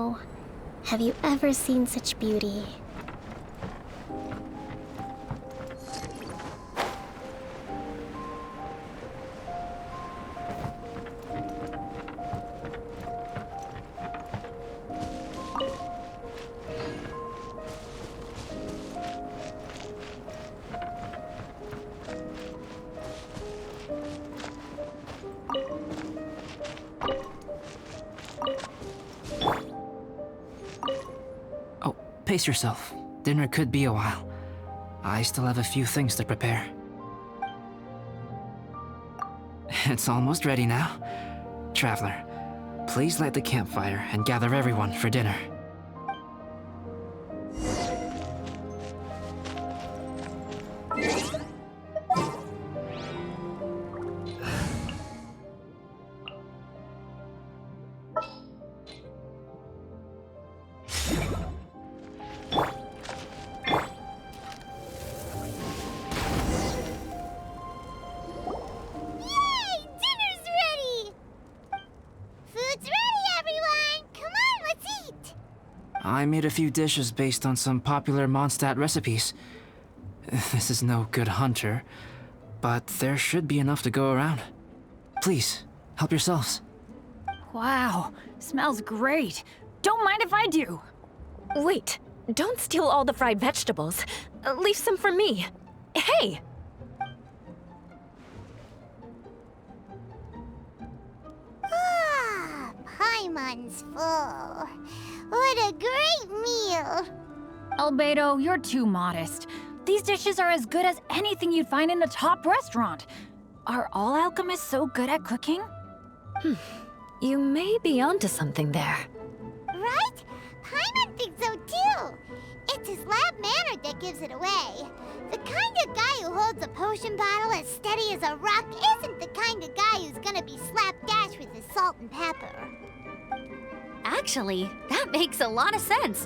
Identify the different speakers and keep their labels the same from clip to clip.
Speaker 1: Wow. Have you ever seen such beauty?
Speaker 2: Oh, pace yourself. Dinner could be a while. I still have a few things to prepare. It's almost ready now. Traveler, please light the campfire and gather everyone for dinner. I made a few dishes based on some popular Mondstadt recipes. This is no good hunter, but there should be enough to go around. Please, help yourselves.
Speaker 3: Wow, smells great. Don't mind if I do.
Speaker 4: Wait, don't steal all the fried vegetables. Leave some for me. Hey!
Speaker 5: Ah, Paimon's full. What a great meal!
Speaker 3: Albedo, you're too modest. These dishes are as good as anything you'd find in a top restaurant. Are all alchemists so good at cooking?
Speaker 4: You may be onto something there.
Speaker 5: Right? Paimon thinks so too. It's his lab manner that gives it away. The kind of guy who holds a potion bottle as steady as a rock isn't the kind of guy who's gonna be slapdash with his salt and pepper.
Speaker 6: Actually, that makes a lot of sense.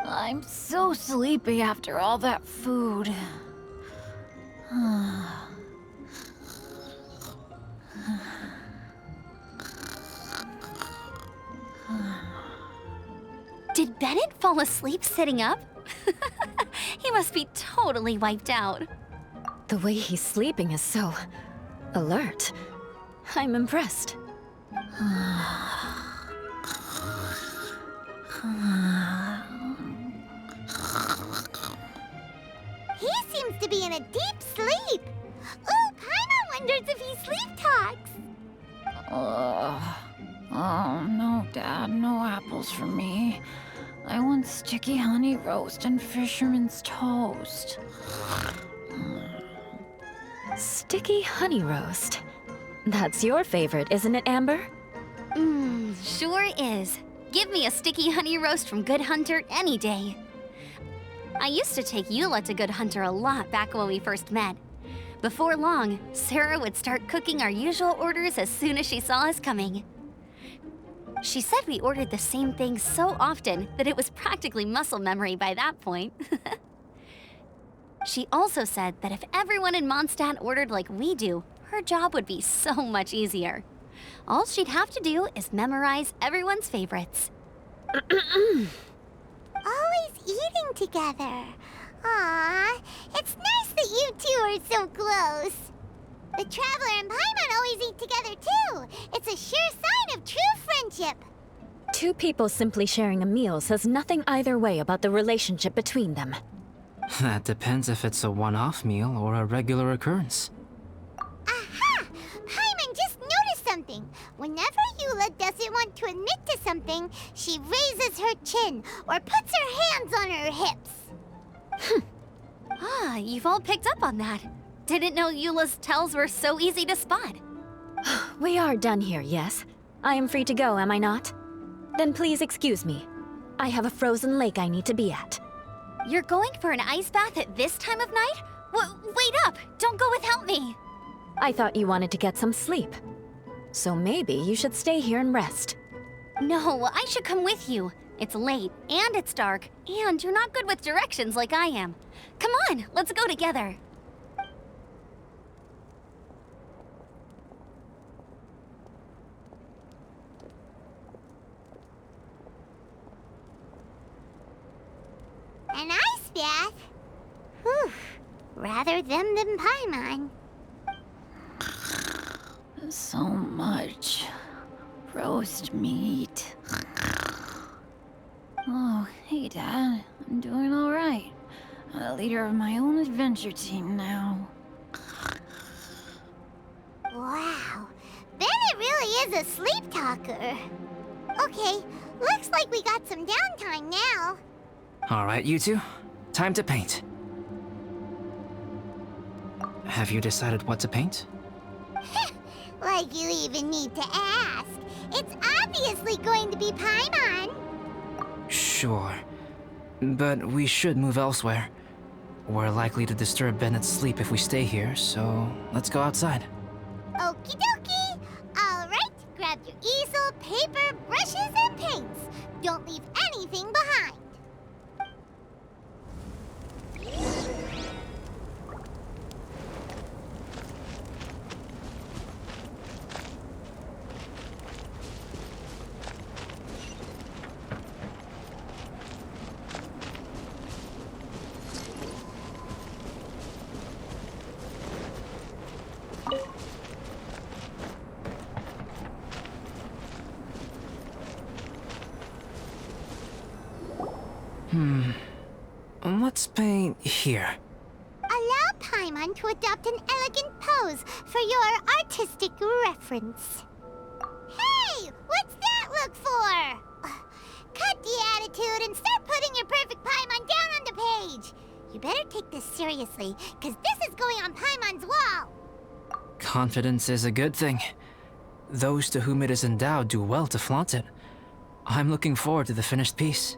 Speaker 3: I'm so sleepy after all that food.
Speaker 6: Did Bennett fall asleep sitting up? He must be totally wiped out.
Speaker 4: The way he's sleeping is so alert. I'm impressed.
Speaker 5: He seems to be in a deep sleep. Ooh, Paimon wonders if he sleep talks.
Speaker 3: Oh, no, Dad, no apples for me. I want sticky honey roast and fisherman's toast.
Speaker 4: Sticky honey roast. That's your favorite, isn't it, Amber?
Speaker 6: Sure is. Give me a sticky honey roast from Good Hunter any day. I used to take Eula to Good Hunter a lot back when we first met. Before long, Sarah would start cooking our usual orders as soon as she saw us coming. She said we ordered the same thing so often that it was practically muscle memory by that point. She also said that if everyone in Mondstadt ordered like we do, her job would be so much easier. All she'd have to do is memorize everyone's favorites.
Speaker 5: Always eating together. Aww, it's nice that you two are so close. The Traveler and Paimon always eat together too. It's a sure sign of true friendship.
Speaker 4: Two people simply sharing a meal says nothing either way about the relationship between them.
Speaker 2: That depends if it's a one-off meal or a regular occurrence.
Speaker 5: Aha! Paimon just noticed something. Whenever Eula doesn't want to admit to something, she raises her chin or puts her hands on her hips.
Speaker 6: Ah, you've all picked up on that. Didn't know Eula's tells were so easy to spot.
Speaker 4: We are done here, yes? I am free to go, am I not? Then please excuse me. I have a frozen lake I need to be at.
Speaker 6: You're going for an ice bath at this time of night? Wait up! Don't go without me!
Speaker 4: I thought you wanted to get some sleep. So maybe you should stay here and rest.
Speaker 6: No, I should come with you. It's late, and it's dark, and you're not good with directions like I am. Come on, let's go together.
Speaker 5: An ice bath? Whew. Rather them than Paimon.
Speaker 3: So much roast meat. Oh, hey, Dad. I'm doing all right. I'm the leader of my own adventure team now.
Speaker 5: Wow. Bennett really is a sleep talker. Okay, looks like we got some downtime now.
Speaker 2: Alright, you two. Time to paint. Have you decided what to paint?
Speaker 5: Like you even need to ask. It's obviously going to be Paimon.
Speaker 2: Sure. But we should move elsewhere. We're likely to disturb Bennett's sleep if we stay here, so let's go outside.
Speaker 5: Okie dokie. All right, grab your easel, paper, brushes, and paints. Don't leave anything behind.
Speaker 2: Let's paint here.
Speaker 5: Allow Paimon to adopt an elegant pose for your artistic reference. Hey, what's that look for? Cut the attitude and start putting your perfect Paimon down on the page. You better take this seriously, because this is going on Paimon's wall.
Speaker 2: Confidence is a good thing. Those to whom it is endowed do well to flaunt it. I'm looking forward to the finished piece.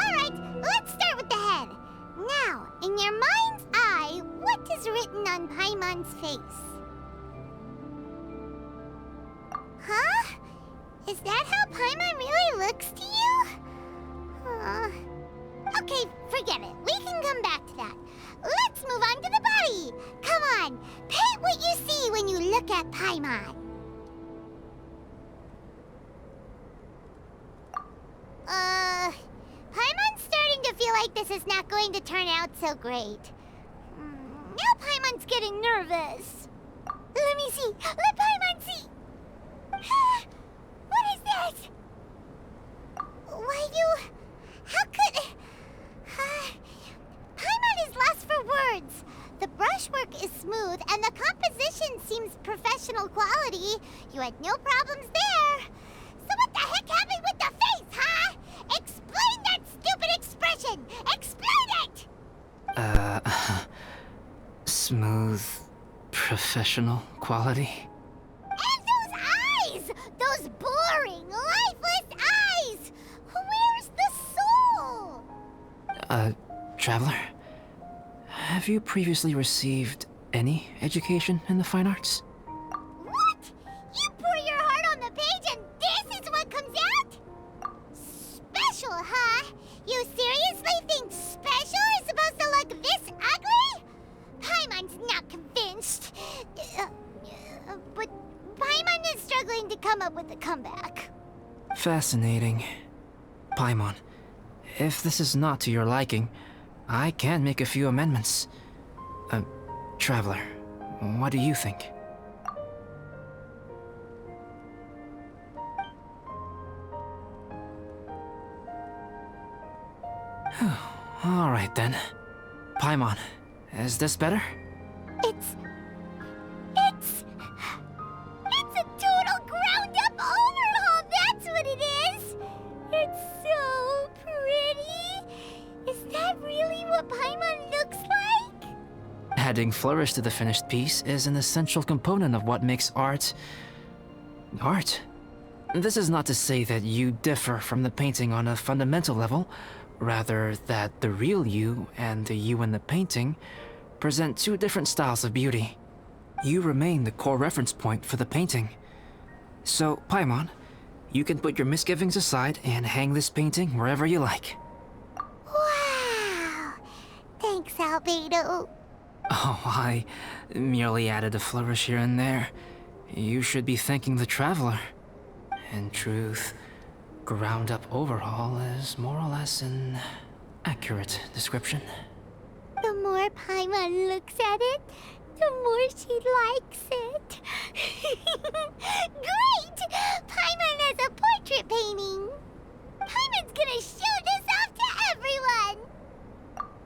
Speaker 5: Alright, let's start with the head. Now, in your mind's eye, what is written on Paimon's face? Huh? Is that how Paimon really looks to you? Okay, forget it. We can come back to that. Let's move on to the body. Come on, paint what you see when you look at Paimon. Paimon's starting to feel like this is not going to turn out so great. Now Paimon's getting nervous. Let me see. Let Paimon see. What is that? Why you... How could... Paimon is lost for words. The brushwork is smooth and the composition seems professional quality. You had no problems there. So what the heck happened with the face, huh? Explain that stupid expression! Explain it!
Speaker 2: Smooth, professional quality.
Speaker 5: And those eyes! Those boring, lifeless eyes! Where's the soul?
Speaker 2: Traveler? Have you previously received any education in the fine arts?
Speaker 5: What? You pour your heart on the page and this is what comes out? Special, huh? You seriously think special is supposed to look this ugly? Paimon's not convinced. But Paimon is struggling to come up with a comeback.
Speaker 2: Fascinating. Paimon, if this is not to your liking, I can make a few amendments. Traveler, what do you think? All right then. Paimon, is this better?
Speaker 5: It's a total ground-up overhaul, that's what it is! It's so pretty! Is that really what Paimon looks like?
Speaker 2: Adding flourish to the finished piece is an essential component of what makes art... art. This is not to say that you differ from the painting on a fundamental level, Rather, that the real you and the you in the painting present two different styles of beauty. You remain the core reference point for the painting. So, Paimon, you can put your misgivings aside and hang this painting wherever you like.
Speaker 5: Wow! Thanks, Albedo.
Speaker 2: Oh, I merely added a flourish here and there. You should be thanking the Traveler. In truth, ground-up overhaul is more or less an accurate description.
Speaker 5: The more Paimon looks at it, the more she likes it. Great! Paimon has a portrait painting. Paimon's gonna show this off to everyone.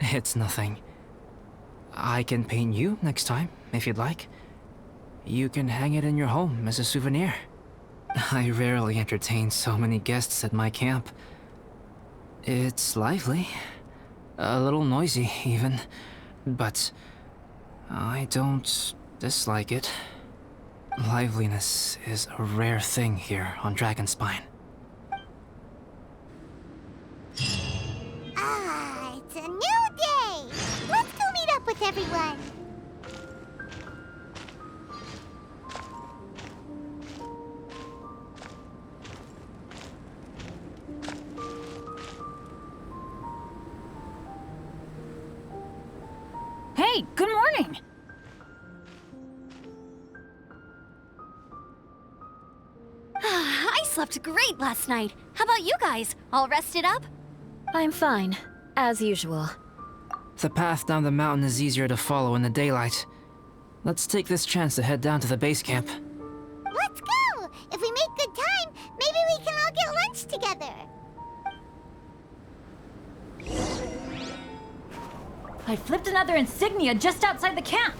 Speaker 2: It's nothing. I can paint you next time, if you'd like. You can hang it in your home as a souvenir. I rarely entertain so many guests at my camp. It's lively. A little noisy, even. But I don't dislike it. Liveliness is a rare thing here on Dragonspine.
Speaker 5: Ah, it's a new day. Let's go meet up with everyone.
Speaker 3: Hey, good morning!
Speaker 6: I slept great last night. How about you guys? All rested up?
Speaker 4: I'm fine, as usual.
Speaker 2: The path down the mountain is easier to follow in the daylight. Let's take this chance to head down to the base camp.
Speaker 5: Let's go! If we make good time, maybe we can all get lunch together.
Speaker 3: I flipped another insignia just outside the camp.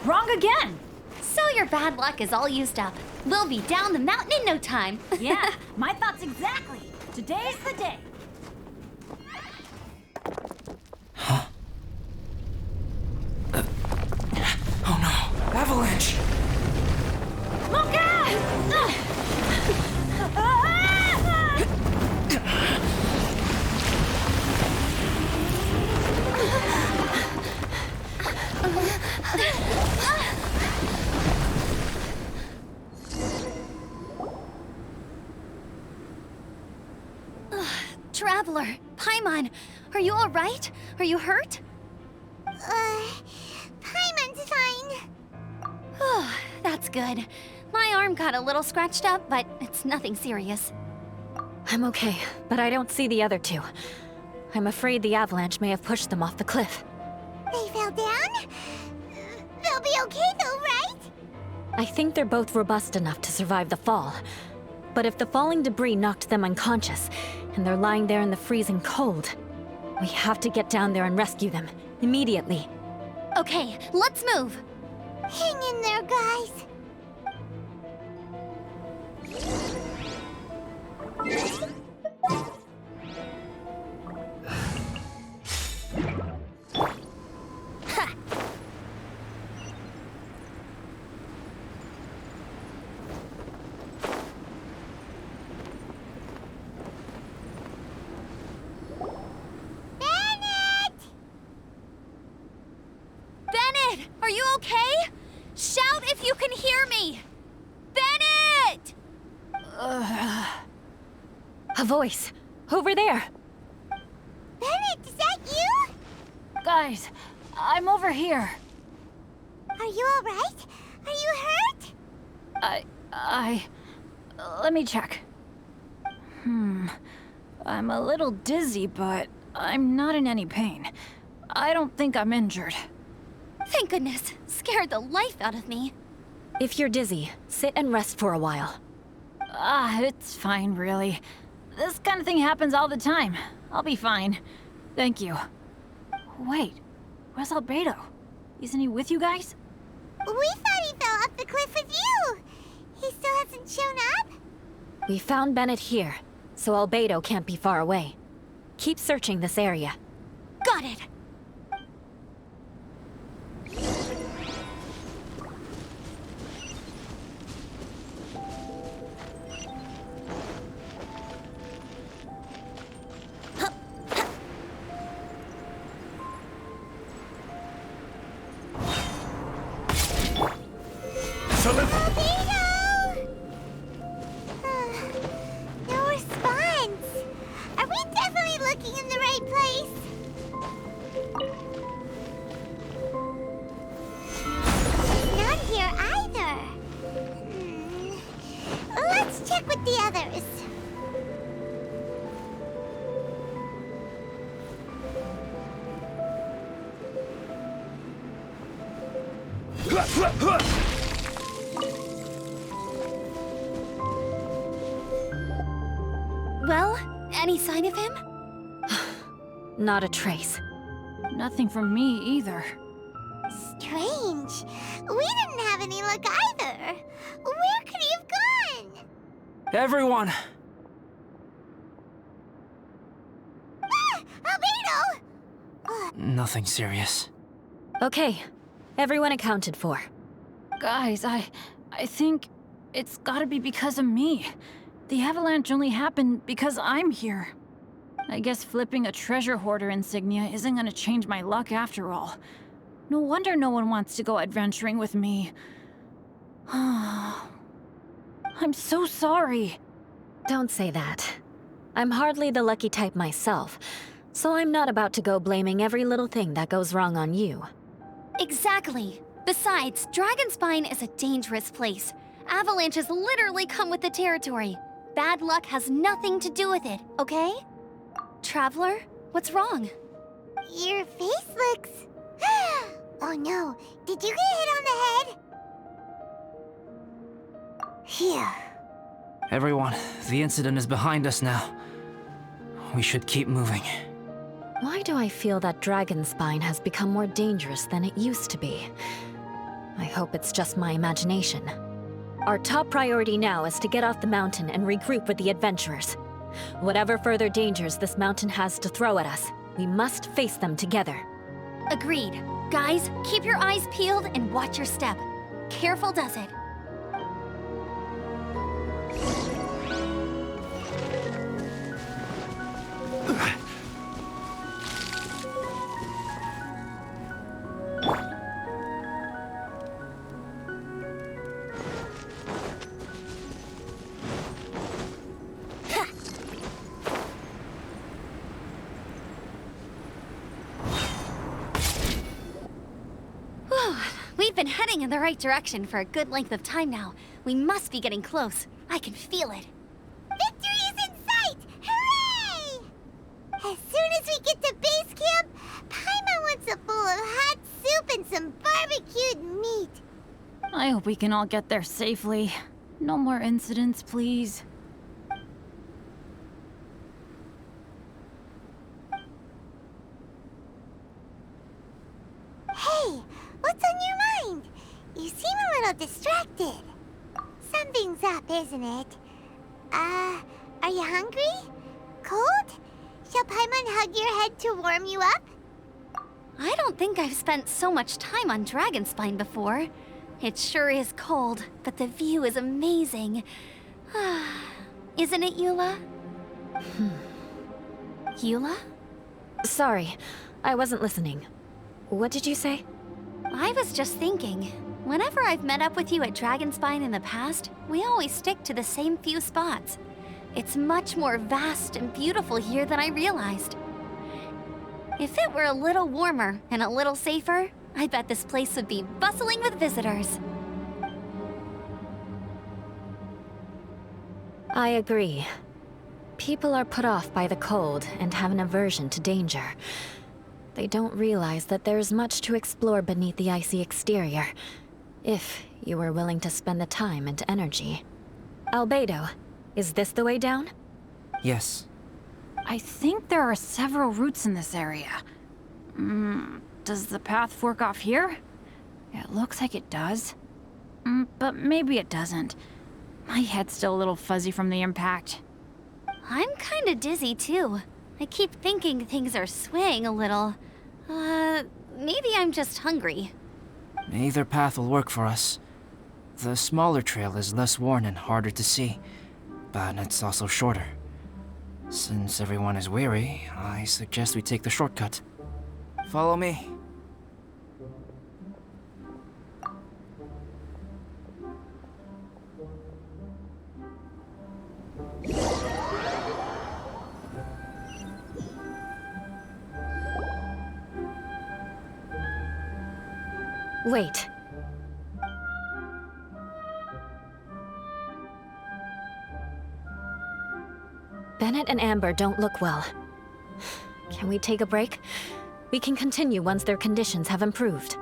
Speaker 3: Wrong again!
Speaker 6: So your bad luck is all used up. We'll be down the mountain in no time.
Speaker 3: Yeah, my thoughts exactly. Today's the day.
Speaker 2: Oh no! Avalanche!
Speaker 6: Traveler, Paimon, are you all right? Are you hurt?
Speaker 5: Paimon's fine.
Speaker 6: Oh, that's good. My arm got a little scratched up, but it's nothing serious.
Speaker 4: I'm okay, but I don't see the other two. I'm afraid the avalanche may have pushed them off the cliff.
Speaker 5: They fell down? They'll be okay though, right?
Speaker 4: I think they're both robust enough to survive the fall. But if the falling debris knocked them unconscious, and they're lying there in the freezing cold, we have to get down there and rescue them, immediately.
Speaker 6: Okay, let's move.
Speaker 5: Hang in there, guys.
Speaker 6: Bennett, are you okay? Shout if you can hear me! Bennett!
Speaker 4: A voice! Over there!
Speaker 5: Bennett, is that you?
Speaker 3: Guys, I'm over here.
Speaker 5: Are you alright? Are you hurt?
Speaker 3: Let me check. I'm a little dizzy, but I'm not in any pain. I don't think I'm injured.
Speaker 6: Thank goodness. Scared the life out of me.
Speaker 4: If you're dizzy, sit and rest for a while.
Speaker 3: It's fine, really. This kind of thing happens all the time. I'll be fine. Thank you. Wait, where's Albedo? Isn't he with you guys?
Speaker 5: We thought he fell off the cliff with you. He still hasn't shown up?
Speaker 4: We found Bennett here, so Albedo can't be far away. Keep searching this area.
Speaker 6: Got it. Well, any sign of him?
Speaker 4: Not a trace.
Speaker 3: Nothing from me either.
Speaker 5: Strange. We didn't have any luck either. Where could he have gone?
Speaker 2: Everyone!
Speaker 5: Ah! Albedo!
Speaker 2: Nothing serious.
Speaker 4: Okay, everyone accounted for.
Speaker 3: Guys, I think it's gotta be because of me. The avalanche only happened because I'm here. I guess flipping a treasure hoarder insignia isn't gonna change my luck after all. No wonder no one wants to go adventuring with me. I'm so sorry.
Speaker 4: Don't say that. I'm hardly the lucky type myself, so I'm not about to go blaming every little thing that goes wrong on you.
Speaker 6: Exactly. Besides, Dragonspine is a dangerous place. Avalanches literally come with the territory. Bad luck has nothing to do with it, okay? Traveler, what's wrong?
Speaker 5: Your face looks... Oh no, did you get hit on the head? Phew.
Speaker 2: Everyone, the incident is behind us now. We should keep moving.
Speaker 4: Why do I feel that Dragonspine has become more dangerous than it used to be? I hope it's just my imagination. Our top priority now is to get off the mountain and regroup with the adventurers. Whatever further dangers this mountain has to throw at us, we must face them together.
Speaker 6: Agreed. Guys, keep your eyes peeled and watch your step. Careful does it. We've been heading in the right direction for a good length of time now. We must be getting close. I can feel it.
Speaker 5: Victory is in sight! Hooray! As soon as we get to base camp, Paimon wants a bowl of hot soup and some barbecued meat.
Speaker 3: I hope we can all get there safely. No more incidents, please.
Speaker 5: Hey, what's on your mind? You seem a little distracted. Something's up, isn't it? Are you hungry? Cold? Shall Paimon hug your head to warm you up?
Speaker 6: I don't think I've spent so much time on Dragonspine before. It sure is cold, but the view is amazing. Isn't it, Eula? Eula?
Speaker 4: Sorry, I wasn't listening. What did you say?
Speaker 6: I was just thinking, whenever I've met up with you at Dragonspine in the past, we always stick to the same few spots. It's much more vast and beautiful here than I realized. If it were a little warmer and a little safer, I bet this place would be bustling with visitors.
Speaker 4: I agree. People are put off by the cold and have an aversion to danger. They don't realize that there's much to explore beneath the icy exterior, if you were willing to spend the time and energy. Albedo, is this the way down?
Speaker 2: Yes.
Speaker 3: I think there are several routes in this area. Does the path fork off here? It looks like it does. But maybe it doesn't. My head's still a little fuzzy from the impact.
Speaker 6: I'm kinda dizzy too. I keep thinking things are swaying a little. Maybe I'm just hungry.
Speaker 2: Either path will work for us. The smaller trail is less worn and harder to see, but it's also shorter. Since everyone is weary, I suggest we take the shortcut. Follow me.
Speaker 4: Wait. Bennett and Amber don't look well. Can we take a break? We can continue once their conditions have improved.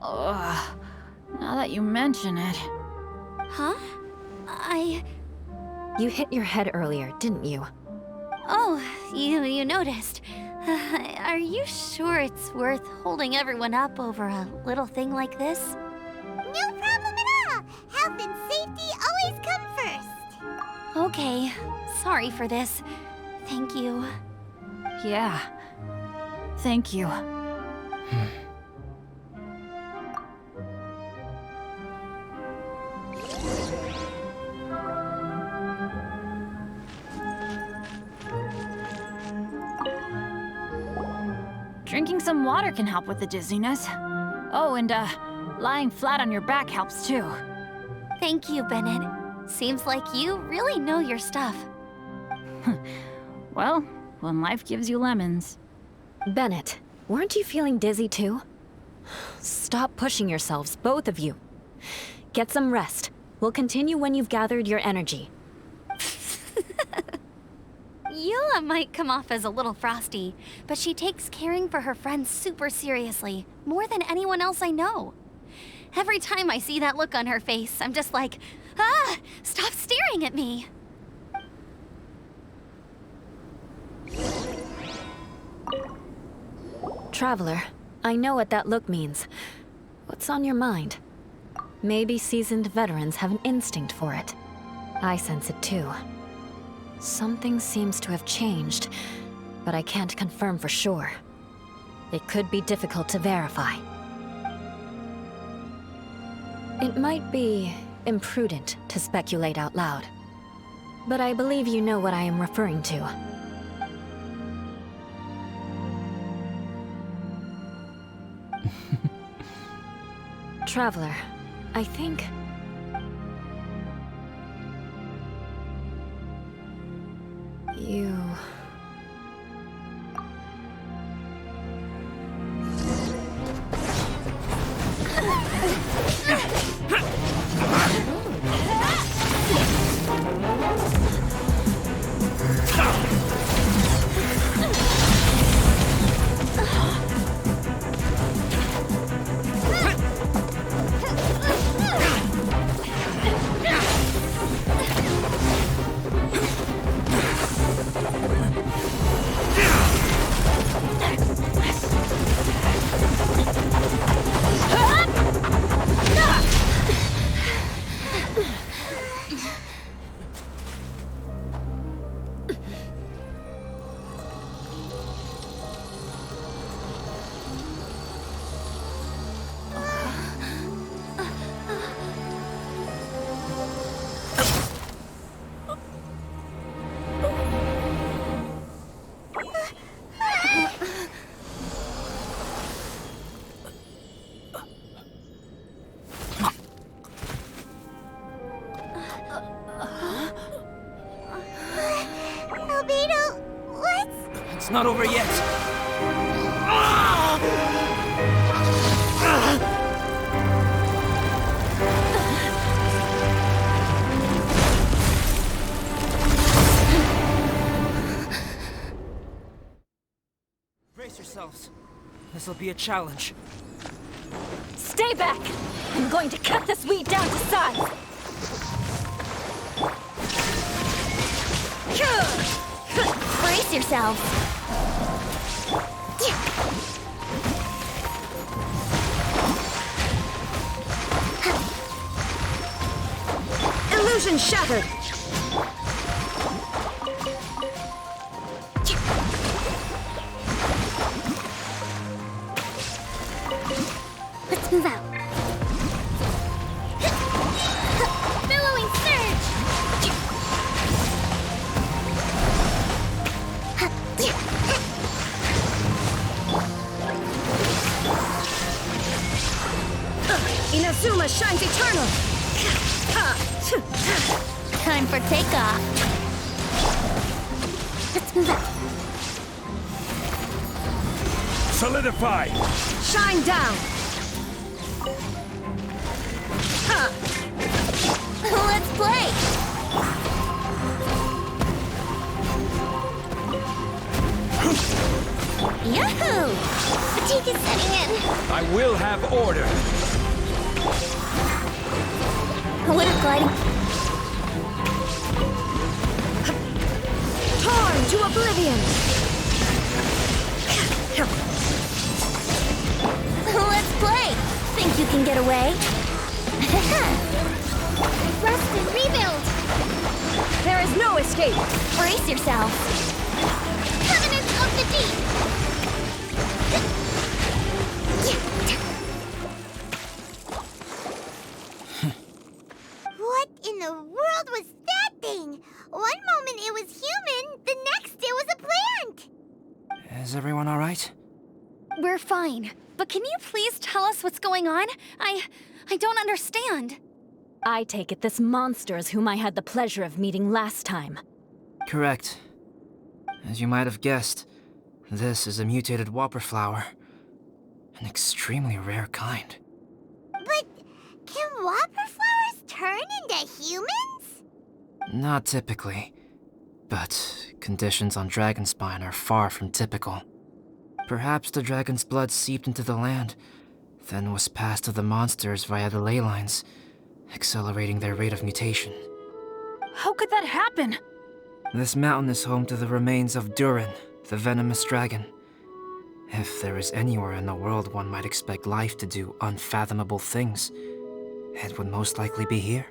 Speaker 3: Ugh. Now that you mention it.
Speaker 6: Huh?
Speaker 4: You hit your head earlier, didn't you?
Speaker 6: Oh, you noticed. Are you sure it's worth holding everyone up over a little thing like this?
Speaker 5: No problem at all! Health and safety always come first!
Speaker 6: Okay, sorry for this. Thank you.
Speaker 3: Yeah. Thank you. Drinking some water can help with the dizziness. Oh, and lying flat on your back helps too.
Speaker 6: Thank you, Bennett. Seems like you really know your stuff.
Speaker 3: Well, when life gives you lemons.
Speaker 4: Bennett, weren't you feeling dizzy too? Stop pushing yourselves, both of you. Get some rest. We'll continue when you've gathered your energy.
Speaker 6: Eula might come off as a little frosty, but she takes caring for her friends super seriously, more than anyone else I know. Every time I see that look on her face, I'm just like, ah, stop staring at me.
Speaker 4: Traveler, I know what that look means. What's on your mind? Maybe seasoned veterans have an instinct for it. I sense it too. Something seems to have changed, but I can't confirm for sure. It could be difficult to verify. It might be imprudent to speculate out loud, but I believe you know what I am referring to. Traveler, I think... you...
Speaker 2: It's not over yet. Brace yourselves. This'll be a challenge.
Speaker 4: Stay back! I'm going to cut this weed down to size!
Speaker 6: Brace yourselves.
Speaker 4: Illusion shattered!
Speaker 5: Let's move out. Billowing surge!
Speaker 4: Inazuma shines eternal!
Speaker 6: Time for takeoff.
Speaker 5: Let's move out.
Speaker 7: Solidify!
Speaker 4: Shine down!
Speaker 6: Let's play. Yahoo!
Speaker 5: Fatigue is setting in.
Speaker 7: I will have order!
Speaker 4: fighting... Torn to oblivion!
Speaker 5: Let's play!
Speaker 4: Think you can get away?
Speaker 5: Rest and rebuild!
Speaker 4: There is no escape!
Speaker 5: Brace yourself! Covenants of the Deep! What in the world was that thing? One moment it was human, the next it was a plant!
Speaker 2: Is everyone alright?
Speaker 6: We're fine. But can you please tell us what's going on? I don't understand.
Speaker 4: I take it this monster is whom I had the pleasure of meeting last time.
Speaker 2: Correct. As you might have guessed, this is a mutated whopper flower. An extremely rare kind.
Speaker 5: But can whopper flowers turn into humans?
Speaker 2: Not typically, but conditions on Dragonspine are far from typical. Perhaps the dragon's blood seeped into the land, then was passed to the monsters via the ley lines, accelerating their rate of mutation.
Speaker 3: How could that happen?
Speaker 2: This mountain is home to the remains of Durin, the venomous dragon. If there is anywhere in the world one might expect life to do unfathomable things, it would most likely be here.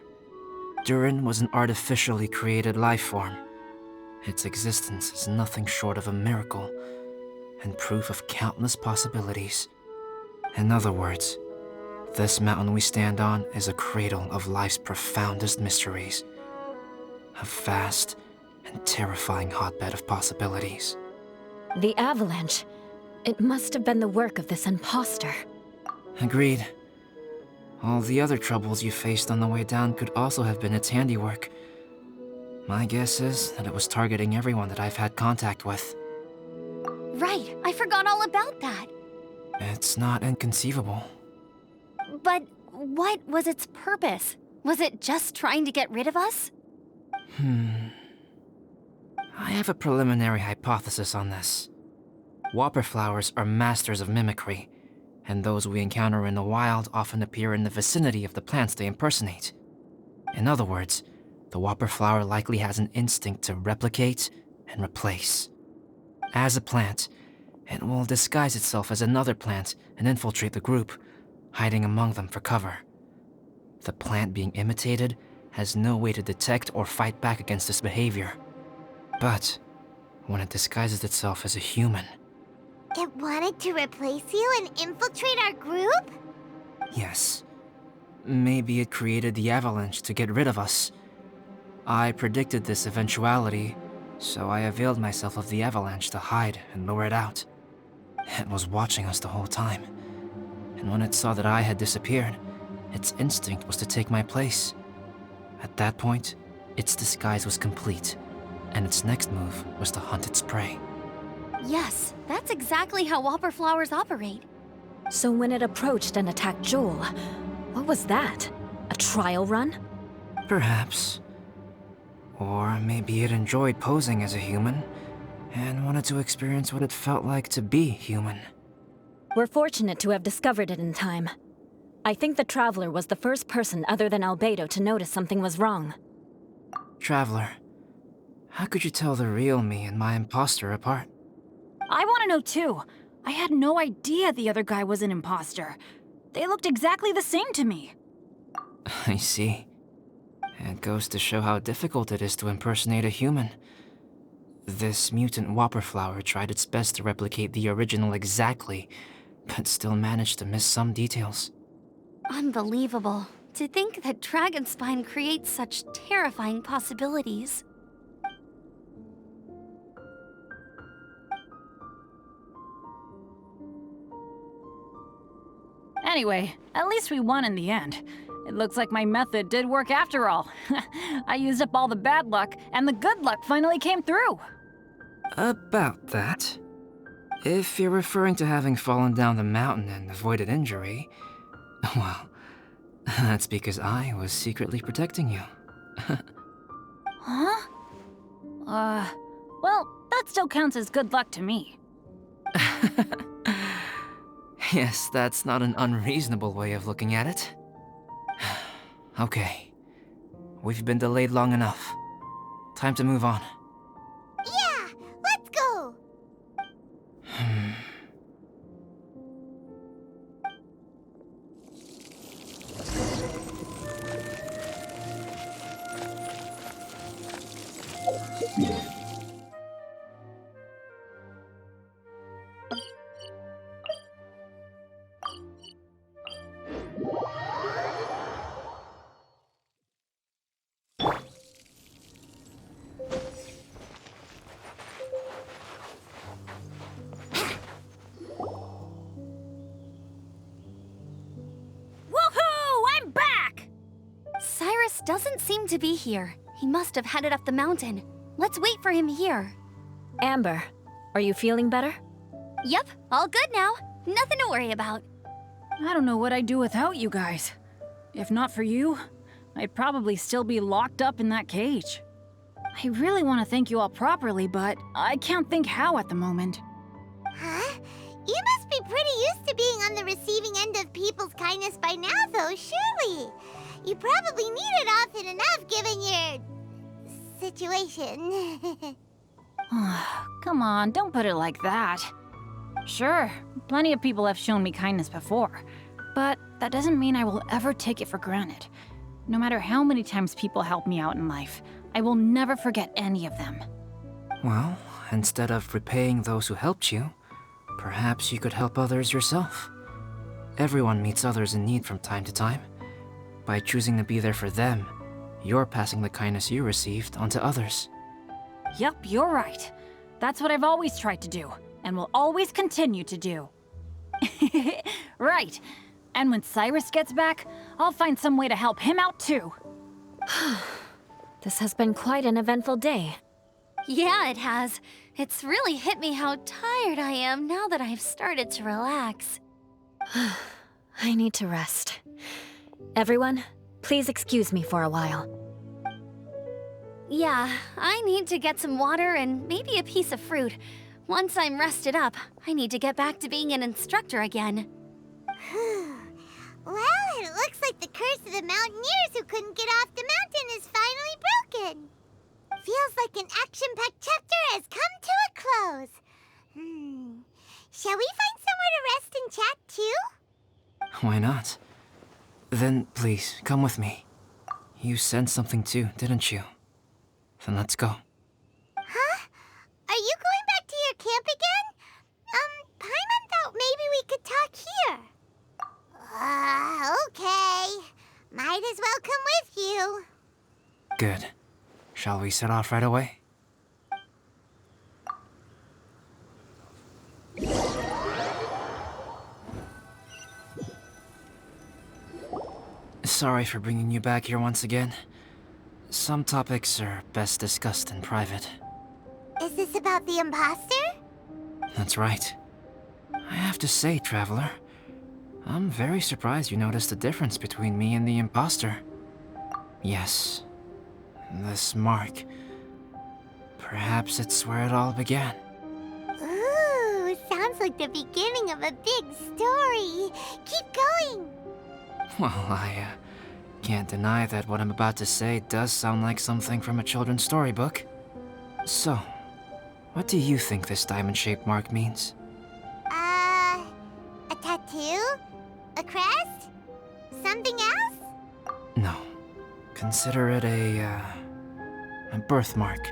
Speaker 2: Durin was an artificially created life form. Its existence is nothing short of a miracle, and proof of countless possibilities. In other words, this mountain we stand on is a cradle of life's profoundest mysteries. A vast and terrifying hotbed of possibilities.
Speaker 4: The avalanche. It must have been the work of this imposter.
Speaker 2: Agreed. All the other troubles you faced on the way down could also have been its handiwork. My guess is that it was targeting everyone that I've had contact with.
Speaker 6: Right, I forgot all about that.
Speaker 2: It's not inconceivable.
Speaker 6: But what was its purpose? Was it just trying to get rid of us?
Speaker 2: I have a preliminary hypothesis on this. Whopper flowers are masters of mimicry, and those we encounter in the wild often appear in the vicinity of the plants they impersonate. In other words, the whopper flower likely has an instinct to replicate and replace. As a plant, it will disguise itself as another plant and infiltrate the group, hiding among them for cover. The plant being imitated has no way to detect or fight back against this behavior. But when it disguises itself as a human...
Speaker 5: It wanted to replace you and infiltrate our group?
Speaker 2: Yes. Maybe it created the avalanche to get rid of us. I predicted this eventuality, so I availed myself of the avalanche to hide and lure it out. It was watching us the whole time, and when it saw that I had disappeared, its instinct was to take my place. At that point, its disguise was complete, and its next move was to hunt its prey.
Speaker 6: Yes, that's exactly how whopper flowers operate.
Speaker 4: So when it approached and attacked Joel, what was that? A trial run?
Speaker 2: Perhaps. Or maybe it enjoyed posing as a human, and wanted to experience what it felt like to be human.
Speaker 4: We're fortunate to have discovered it in time. I think the Traveler was the first person other than Albedo to notice something was wrong.
Speaker 2: Traveler, how could you tell the real me and my imposter apart?
Speaker 3: I want to know too. I had no idea the other guy was an imposter. They looked exactly the same to me.
Speaker 2: I see. It goes to show how difficult it is to impersonate a human. This mutant whopper flower tried its best to replicate the original exactly, but still managed to miss some details.
Speaker 6: Unbelievable. To think that Dragonspine creates such terrifying possibilities.
Speaker 3: Anyway, at least we won in the end. It looks like my method did work after all. I used up all the bad luck, and the good luck finally came through.
Speaker 2: About that. If you're referring to having fallen down the mountain and avoided injury, well, that's because I was secretly protecting you.
Speaker 3: Huh? Well, that still counts as good luck to me.
Speaker 2: Yes, that's not an unreasonable way of looking at it. Okay. We've been delayed long enough. Time to move on.
Speaker 5: Yeah, let's go!
Speaker 3: Woohoo! I'm back!
Speaker 6: Cyrus doesn't seem to be here. He must have headed up the mountain. Let's wait for him here.
Speaker 4: Amber, are you feeling better?
Speaker 6: Yep, all good now. Nothing to worry about.
Speaker 3: I don't know what I'd do without you guys. If not for you, I'd probably still be locked up in that cage. I really want to thank you all properly, but I can't think how at the moment.
Speaker 5: Huh? You must be pretty used to being on the receiving end of people's kindness by now, though, surely. You probably need it often enough given your situation.
Speaker 3: Come on, don't put it like that. Sure, plenty of people have shown me kindness before, but that doesn't mean I will ever take it for granted. No matter how many times people help me out in life, I will never forget any of them.
Speaker 2: Well, instead of repaying those who helped you, perhaps you could help others yourself. Everyone meets others in need from time to time. By choosing to be there for them, you're passing the kindness you received onto others.
Speaker 3: Yep, you're right. That's what I've always tried to do, and will always continue to do. Right. And when Cyrus gets back, I'll find some way to help him out too.
Speaker 4: This has been quite an eventful day.
Speaker 6: Yeah, it has. It's really hit me how tired I am now that I've started to relax.
Speaker 4: I need to rest. Everyone, please excuse me for a while.
Speaker 6: Yeah, I need to get some water and maybe a piece of fruit. Once I'm rested up, I need to get back to being an instructor again.
Speaker 5: Well, it looks like the curse of the mountaineers who couldn't get off the mountain is finally broken. Feels like an action-packed chapter has come to a close. Shall we find somewhere to rest and chat too?
Speaker 2: Why not? Then please, come with me. You sensed something too, didn't you? Then let's go.
Speaker 5: Huh? Are you going back to your camp again? Paimon thought maybe we could talk here. Okay. Might as well come with you.
Speaker 2: Good. Shall we set off right away? Sorry for bringing you back here once again. Some topics are best discussed in private.
Speaker 5: Is this about the imposter?
Speaker 2: That's right. I have to say, Traveler, I'm very surprised you noticed the difference between me and the imposter. Yes, this mark. Perhaps it's where it all began.
Speaker 5: Ooh, sounds like the beginning of a big story. Keep going.
Speaker 2: Well, I can't deny that what I'm about to say does sound like something from a children's storybook. So, what do you think this diamond-shaped mark means?
Speaker 5: A tattoo? A crest? Something else?
Speaker 2: No. Consider it a birthmark.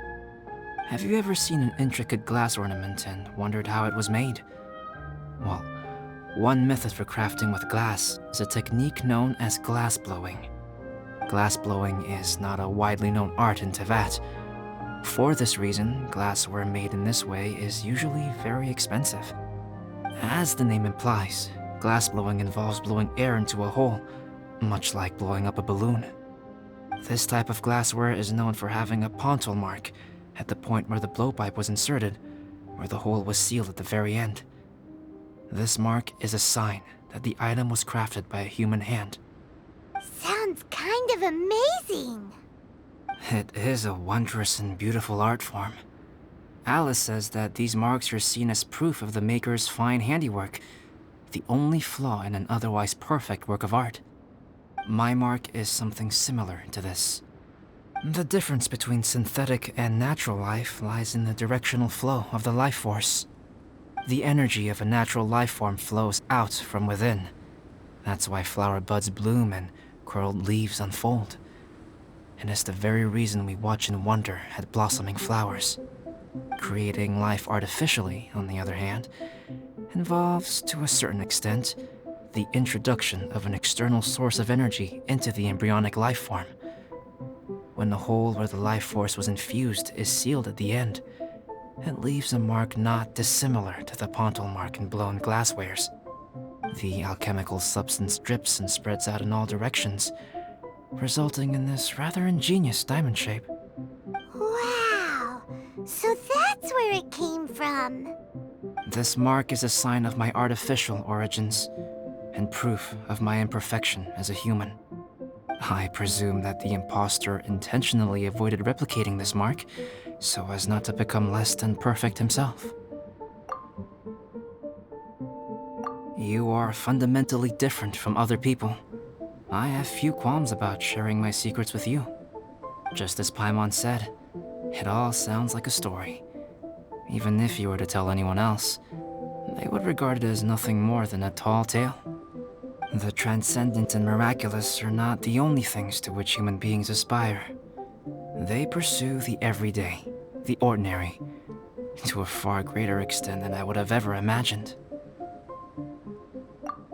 Speaker 2: Have you ever seen an intricate glass ornament and wondered how it was made? Well, one method for crafting with glass is a technique known as glass blowing. Glass blowing is not a widely known art in Teyvat. For this reason, glassware made in this way is usually very expensive. As the name implies, glass blowing involves blowing air into a hole, much like blowing up a balloon. This type of glassware is known for having a pontil mark at the point where the blowpipe was inserted, where the hole was sealed at the very end. This mark is a sign that the item was crafted by a human hand.
Speaker 5: Sounds kind of amazing.
Speaker 2: It is a wondrous and beautiful art form. Alice says that these marks are seen as proof of the maker's fine handiwork, the only flaw in an otherwise perfect work of art. My mark is something similar to this. The difference between synthetic and natural life lies in the directional flow of the life force. The energy of a natural life form flows out from within. That's why flower buds bloom and curled leaves unfold. And it's the very reason we watch and wonder at blossoming flowers. Creating life artificially, on the other hand, involves, to a certain extent, the introduction of an external source of energy into the embryonic life form. When the hole where the life force was infused is sealed at the end, it leaves a mark not dissimilar to the pontal mark in blown glasswares. The alchemical substance drips and spreads out in all directions, resulting in this rather ingenious diamond shape.
Speaker 5: Wow! So that's where it came from.
Speaker 2: This mark is a sign of my artificial origins, and proof of my imperfection as a human. I presume that the impostor intentionally avoided replicating this mark, so as not to become less than perfect himself. You are fundamentally different from other people. I have few qualms about sharing my secrets with you. Just as Paimon said, it all sounds like a story. Even if you were to tell anyone else, they would regard it as nothing more than a tall tale. The transcendent and miraculous are not the only things to which human beings aspire. They pursue the everyday, the ordinary, to a far greater extent than I would have ever imagined.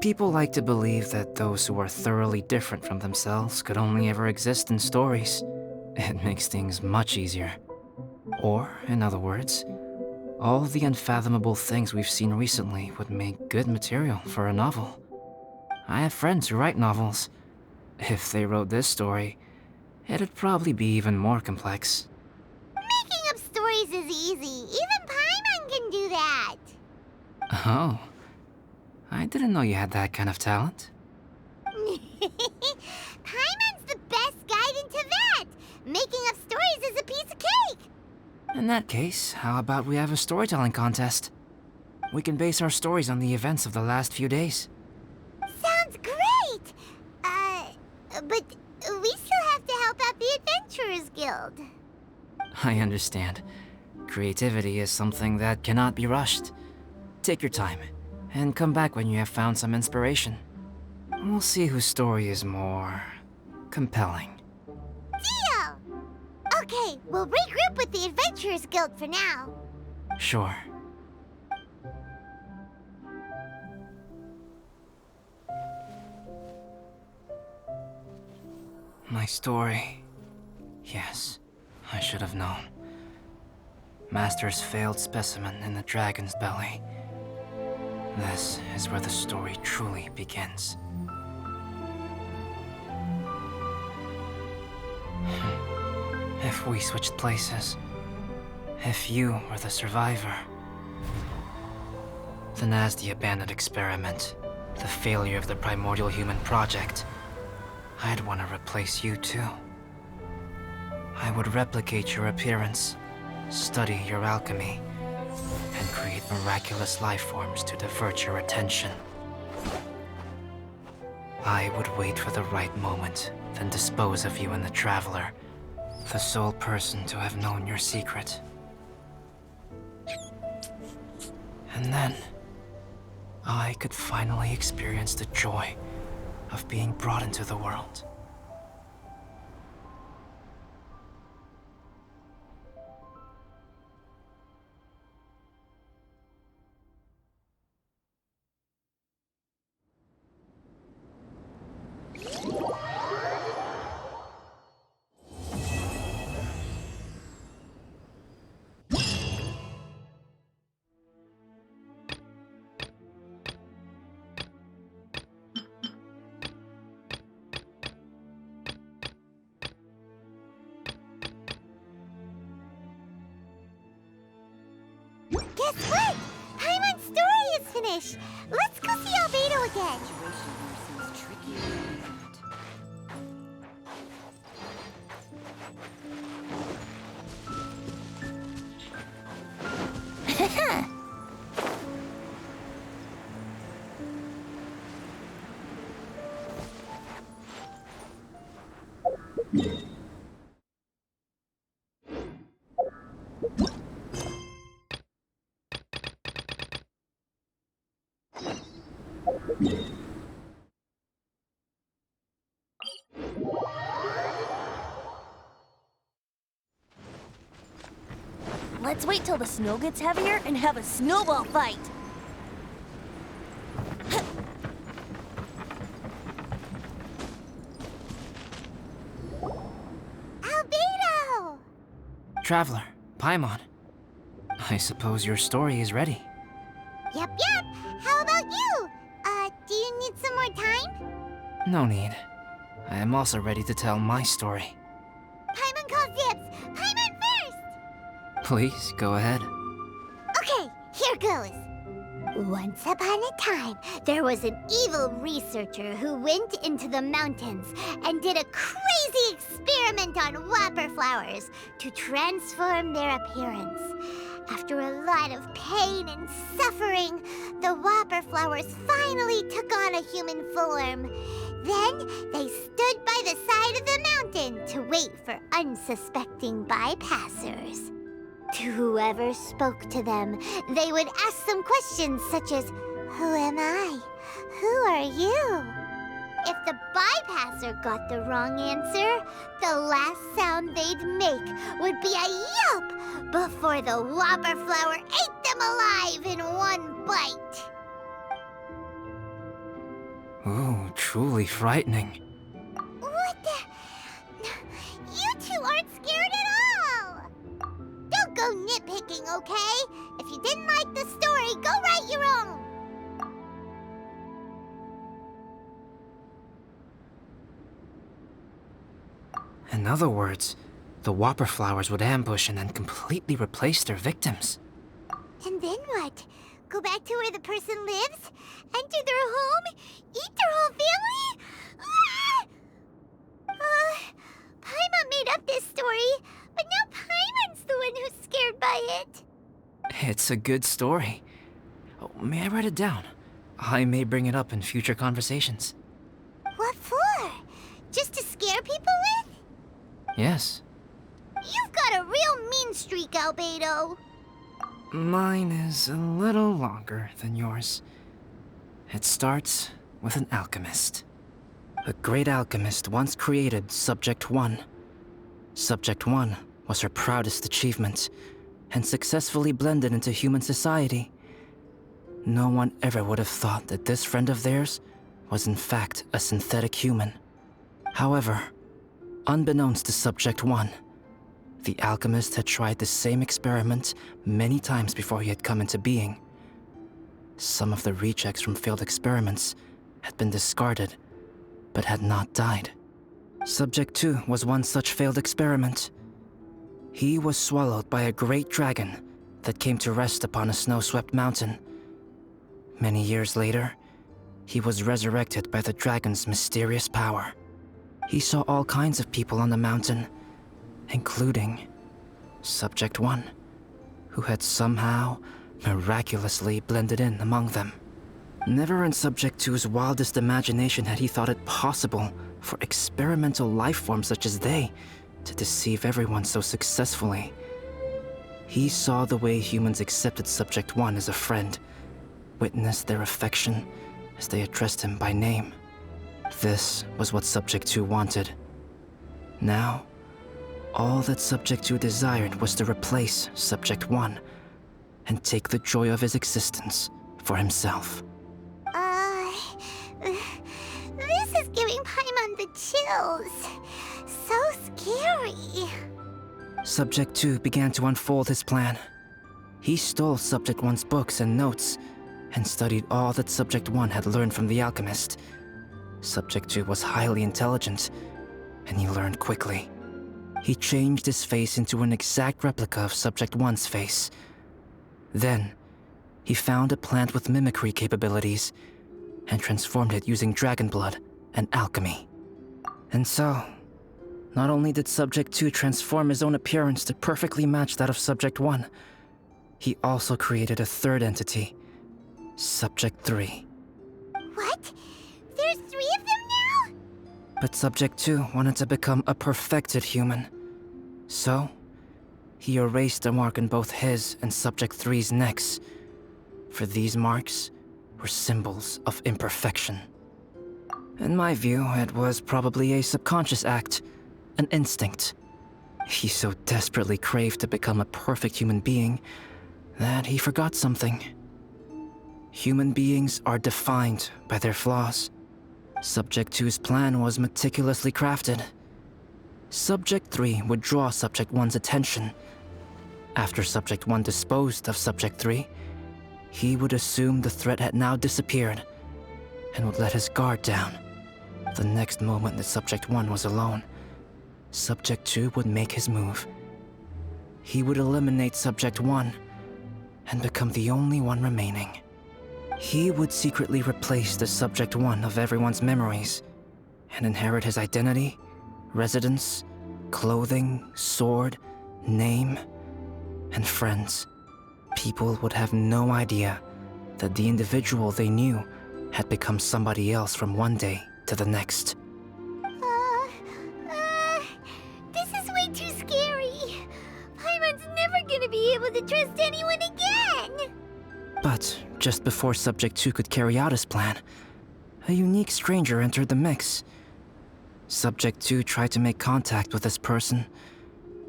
Speaker 2: People like to believe that those who are thoroughly different from themselves could only ever exist in stories. It makes things much easier. Or, in other words, all the unfathomable things we've seen recently would make good material for a novel. I have friends who write novels. If they wrote this story, it'd probably be even more complex.
Speaker 5: Making up stories is easy. Even Paimon can do that.
Speaker 2: Oh. I didn't know you had that kind of talent.
Speaker 5: Paimon's the best guide in Tibet. Making up stories is a piece of cake.
Speaker 2: In that case, how about we have a storytelling contest? We can base our stories on the events of the last few days.
Speaker 5: Sounds great. But we still have to help out the Adventurers Guild.
Speaker 2: I understand. Creativity is something that cannot be rushed. Take your time, and come back when you have found some inspiration. We'll see whose story is more compelling.
Speaker 5: Deal! Okay, we'll regroup with the Adventurers Guild for now.
Speaker 2: Sure. My story. Yes, I should have known. Master's failed specimen in the dragon's belly. This is where the story truly begins. If we switched places, if you were the survivor, then as the abandoned experiment, the failure of the primordial human project, I'd want to replace you too. I would replicate your appearance, study your alchemy, and create miraculous life forms to divert your attention. I would wait for the right moment, then dispose of you and the Traveler, the sole person to have known your secret. And then, I could finally experience the joy of being brought into the world.
Speaker 5: Guess what? Paimon's story is finished. Let's go see Albedo again.
Speaker 8: Let's wait till the snow gets heavier and have a snowball fight.
Speaker 5: Albedo!
Speaker 2: Traveler, Paimon. I suppose your story is ready.
Speaker 5: Yep. How about you? Do you need some more time?
Speaker 2: No need. I am also ready to tell my story.
Speaker 5: Paimon calls dibs! Paimon first!
Speaker 2: Please, go ahead.
Speaker 5: Okay, here goes. Once upon a time, there was an evil researcher who went into the mountains and did a crazy experiment on whopper flowers to transform their appearance. After a lot of pain and suffering, the whopper flowers finally took on a human form. Then they stood by the side of the mountain to wait for unsuspecting bypassers. To whoever spoke to them, they would ask some questions such as, "Who am I? Who are you?" If the bypasser got the wrong answer, the last sound they'd make would be a yelp before the whopper flower ate them alive in one bite.
Speaker 2: Ooh, truly frightening.
Speaker 5: What the? You two aren't scared at all! Don't go nitpicking, okay? If you didn't like the story, go write your own!
Speaker 2: In other words, the whopper flowers would ambush and then completely replace their victims.
Speaker 5: And then what? Go back to where the person lives? Enter their home? Eat their whole family? Paimon made up this story, but now Paimon's the one who's scared by it.
Speaker 2: It's a good story. Oh, may I write it down? I may bring it up in future conversations.
Speaker 5: What for? Just to scare people with?
Speaker 2: Yes.
Speaker 5: You've got a real mean streak, Albedo.
Speaker 2: Mine is a little longer than yours. It starts with an alchemist. A great alchemist once created Subject 1. Subject 1 was her proudest achievement, and successfully blended into human society. No one ever would have thought that this friend of theirs was in fact a synthetic human. However, unbeknownst to Subject 1, the alchemist had tried the same experiment many times before he had come into being. Some of the rejects from failed experiments had been discarded, but had not died. Subject 2 was one such failed experiment. He was swallowed by a great dragon that came to rest upon a snow-swept mountain. Many years later, he was resurrected by the dragon's mysterious power. He saw all kinds of people on the mountain, including Subject 1, who had somehow miraculously blended in among them. Never in Subject 2's wildest imagination had he thought it possible for experimental life forms such as they to deceive everyone so successfully. He saw the way humans accepted Subject 1 as a friend, witnessed their affection as they addressed him by name. This was what Subject 2 wanted. Now, all that Subject 2 desired was to replace Subject 1 and take the joy of his existence for himself.
Speaker 5: This is giving Paimon the chills. So scary.
Speaker 2: Subject 2 began to unfold his plan. He stole Subject 1's books and notes and studied all that Subject 1 had learned from the alchemist. Subject 2 was highly intelligent, and he learned quickly. He changed his face into an exact replica of Subject 1's face. Then, he found a plant with mimicry capabilities and transformed it using dragon blood and alchemy. And so, not only did Subject 2 transform his own appearance to perfectly match that of Subject 1, he also created a third entity, Subject 3.
Speaker 5: What? There's 3 of them now?
Speaker 2: But Subject 2 wanted to become a perfected human. So, he erased a mark on both his and Subject 3's necks. For these marks were symbols of imperfection. In my view, it was probably a subconscious act, an instinct. He so desperately craved to become a perfect human being that he forgot something. Human beings are defined by their flaws. Subject 2's plan was meticulously crafted. Subject 3 would draw Subject 1's attention. After Subject 1 disposed of Subject 3, he would assume the threat had now disappeared and would let his guard down. The next moment that Subject 1 was alone, Subject 2 would make his move. He would eliminate Subject 1 and become the only one remaining. He would secretly replace the Subject 1 of everyone's memories and inherit his identity, residence, clothing, sword, name, and friends. People would have no idea that the individual they knew had become somebody else from one day to the next.
Speaker 5: This is way too scary. Paimon's never gonna be able to trust anyone again.
Speaker 2: But just before Subject 2 could carry out his plan, a unique stranger entered the mix. Subject 2 tried to make contact with this person,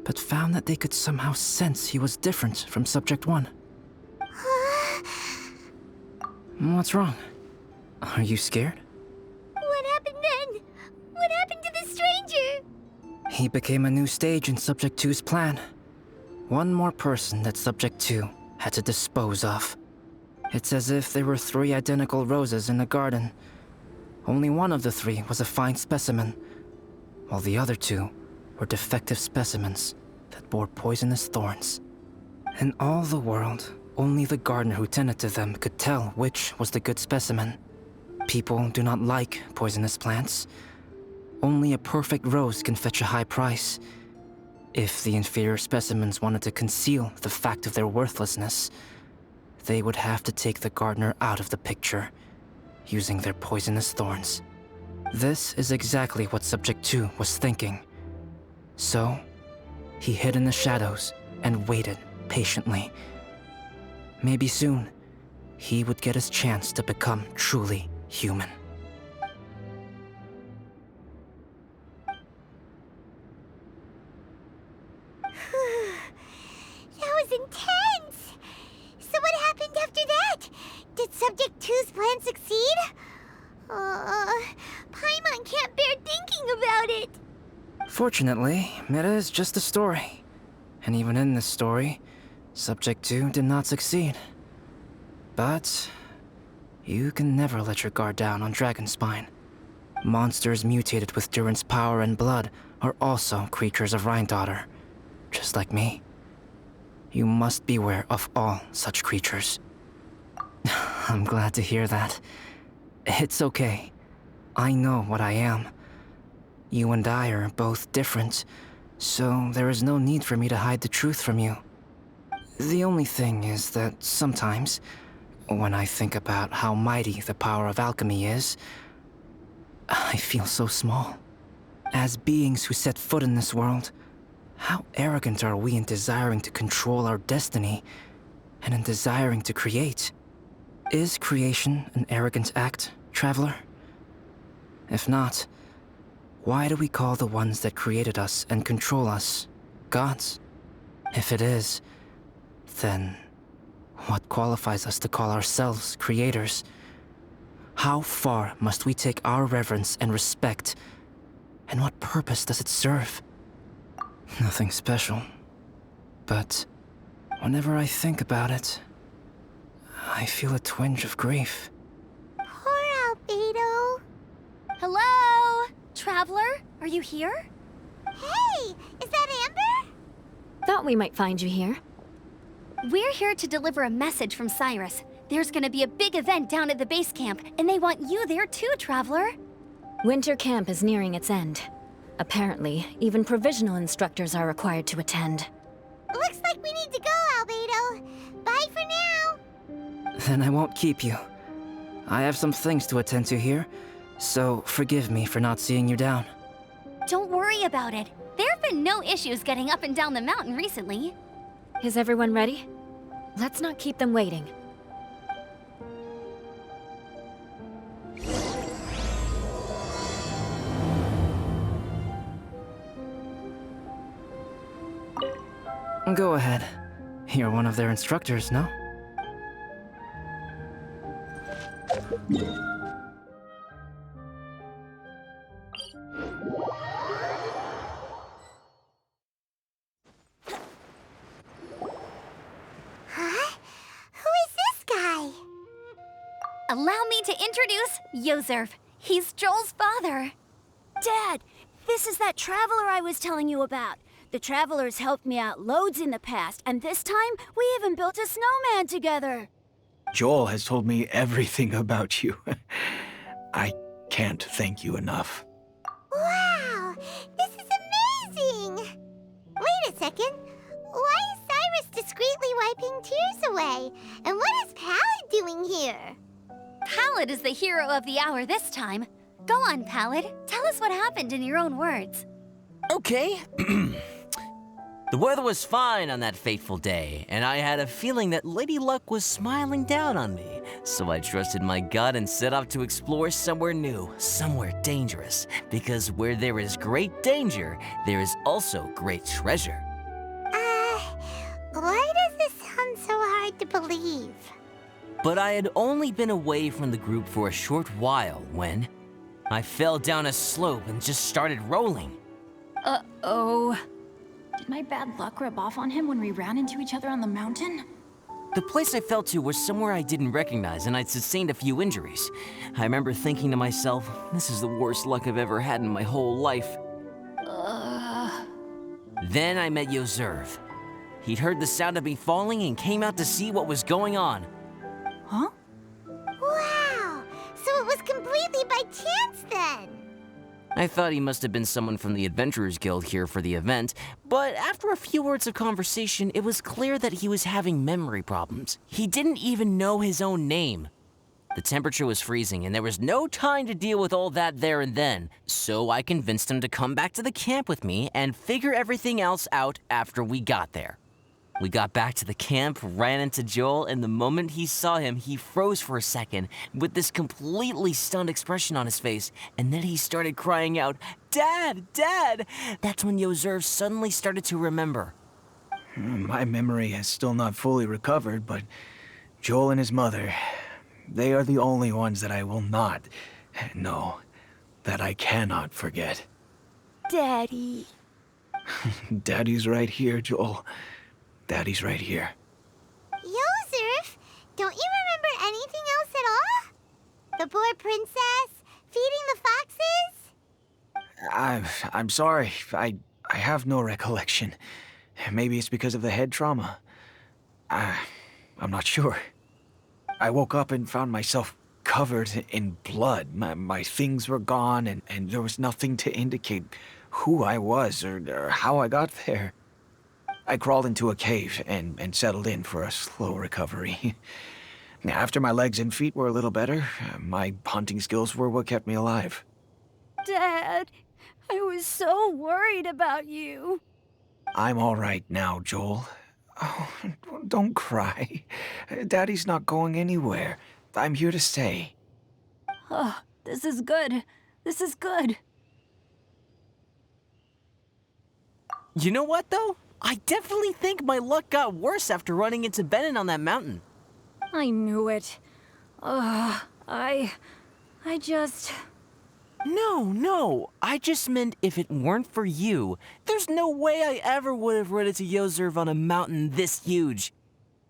Speaker 2: but found that they could somehow sense he was different from Subject 1. What's wrong? Are you scared?
Speaker 5: What happened then? What happened to the stranger?
Speaker 2: He became a new stage in Subject 2's plan. One more person that Subject 2 had to dispose of. It's as if there were 3 identical roses in a garden. Only one of the 3 was a fine specimen, while the other 2 were defective specimens that bore poisonous thorns. In all the world, only the gardener who tended to them could tell which was the good specimen. People do not like poisonous plants. Only a perfect rose can fetch a high price. If the inferior specimens wanted to conceal the fact of their worthlessness, they would have to take the gardener out of the picture, using their poisonous thorns. This is exactly what Subject 2 was thinking. So, he hid in the shadows and waited patiently. Maybe soon, he would get his chance to become truly human.
Speaker 5: That was intense! So what happened after that? Did Subject 2's plan succeed? Paimon can't bear thinking about it.
Speaker 2: Fortunately, it is just a story. And even in this story, Subject 2 did not succeed. But you can never let your guard down on Dragonspine. Monsters mutated with Durin's power and blood are also creatures of Rhine-Daughter, just like me. You must beware of all such creatures. I'm glad to hear that. It's okay. I know what I am. You and I are both different, so there is no need for me to hide the truth from you. The only thing is that sometimes, when I think about how mighty the power of alchemy is, I feel so small. As beings who set foot in this world, how arrogant are we in desiring to control our destiny and in desiring to create? Is creation an arrogant act, traveler? If not, why do we call the ones that created us and control us gods? If it is, then what qualifies us to call ourselves creators? How far must we take our reverence and respect, and what purpose does it serve? Nothing special, but whenever I think about it, I feel a twinge of grief.
Speaker 5: Poor Albedo.
Speaker 6: Hello? Traveler, are you here?
Speaker 5: Hey, is that Amber?
Speaker 4: Thought we might find you here.
Speaker 6: We're here to deliver a message from Cyrus. There's gonna be a big event down at the base camp, and they want you there too, Traveler.
Speaker 4: Winter camp is nearing its end. Apparently, even provisional instructors are required to attend.
Speaker 5: Looks like we need to go, Albedo. Bye for now.
Speaker 2: Then I won't keep you. I have some things to attend to here, so forgive me for not seeing you down.
Speaker 6: Don't worry about it. There have been no issues getting up and down the mountain recently.
Speaker 4: Is everyone ready? Let's not keep them waiting.
Speaker 2: Go ahead. You're one of their instructors, no?
Speaker 5: Huh? Who is this guy?
Speaker 6: Allow me to introduce Yozerv. He's Joel's father.
Speaker 8: Dad, this is that traveler I was telling you about. The traveler's helped me out loads in the past, and this time we even built a snowman together.
Speaker 9: Joel has told me everything about you. I can't thank you enough.
Speaker 5: Wow, this is amazing! Wait a second. Why is Cyrus discreetly wiping tears away? And what is Pallid doing here?
Speaker 6: Pallid is the hero of the hour this time. Go on, Pallid. Tell us what happened in your own words.
Speaker 10: Okay. The weather was fine on that fateful day, and I had a feeling that Lady Luck was smiling down on me. So I trusted my gut and set off to explore somewhere new, somewhere dangerous. Because where there is great danger, there is also great treasure.
Speaker 5: Why does this sound so hard to believe?
Speaker 10: But I had only been away from the group for a short while when I fell down a slope and just started rolling.
Speaker 3: Uh-oh. Did my bad luck rub off on him when we ran into each other on the mountain?
Speaker 10: The place I fell to was somewhere I didn't recognize, and I'd sustained a few injuries. I remember thinking to myself, this is the worst luck I've ever had in my whole life. Then I met Yozerv. He'd heard the sound of me falling and came out to see what was going on.
Speaker 3: Huh?
Speaker 5: Wow, so it was completely by chance then.
Speaker 10: I thought he must have been someone from the Adventurers Guild here for the event, but after a few words of conversation, it was clear that he was having memory problems. He didn't even know his own name. The temperature was freezing, and there was no time to deal with all that there and then, so I convinced him to come back to the camp with me and figure everything else out after we got there. We got back to the camp, ran into Joel, and the moment he saw him, he froze for a second with this completely stunned expression on his face, and then he started crying out, "Dad! Dad!" That's when Yozerv suddenly started to remember.
Speaker 9: My memory has still not fully recovered, but Joel and his mother, they are the only ones that I will not, no, that I cannot forget.
Speaker 8: Daddy.
Speaker 9: Daddy's right here, Joel. Daddy's right here.
Speaker 5: Yozerf, don't you remember anything else at all? The poor princess, feeding the foxes?
Speaker 9: I'm sorry. I have no recollection. Maybe it's because of the head trauma. I'm not sure. I woke up and found myself covered in blood. My things were gone, and there was nothing to indicate who I was or how I got there. I crawled into a cave and settled in for a slow recovery. After my legs and feet were a little better, my hunting skills were what kept me alive.
Speaker 8: Dad, I was so worried about you.
Speaker 9: I'm all right now, Joel. Oh, don't cry. Daddy's not going anywhere. I'm here to stay.
Speaker 3: Oh, this is good. This is good.
Speaker 10: You know what, though? I definitely think my luck got worse after running into Benin on that mountain.
Speaker 3: I knew it. I just...
Speaker 10: No. I just meant if it weren't for you, there's no way I ever would have run into Yozerv on a mountain this huge.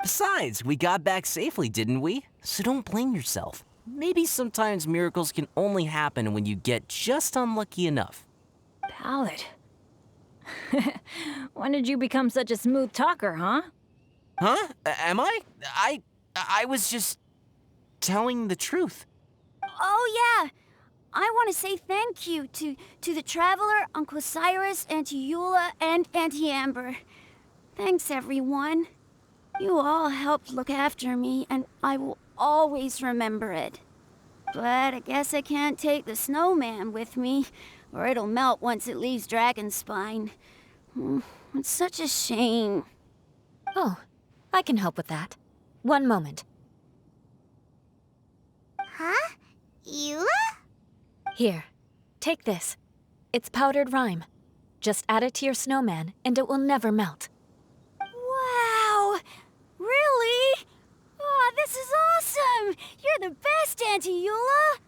Speaker 10: Besides, we got back safely, didn't we? So don't blame yourself. Maybe sometimes miracles can only happen when you get just unlucky enough.
Speaker 3: Pallid. When did you become such a smooth talker, huh?
Speaker 10: Huh? Am I? I was just telling the truth.
Speaker 8: Oh, yeah. I want to say thank you to the Traveler, Uncle Cyrus, Auntie Eula, and Auntie Amber. Thanks, everyone. You all helped look after me, and I will always remember it. But I guess I can't take the snowman with me, or it'll melt once it leaves Dragonspine. It's such a shame.
Speaker 4: Oh, I can help with that. One moment.
Speaker 5: Huh? Eula?
Speaker 4: Here, take this. It's powdered rime. Just add it to your snowman, and it will never melt.
Speaker 8: You're the best, Auntie Eula!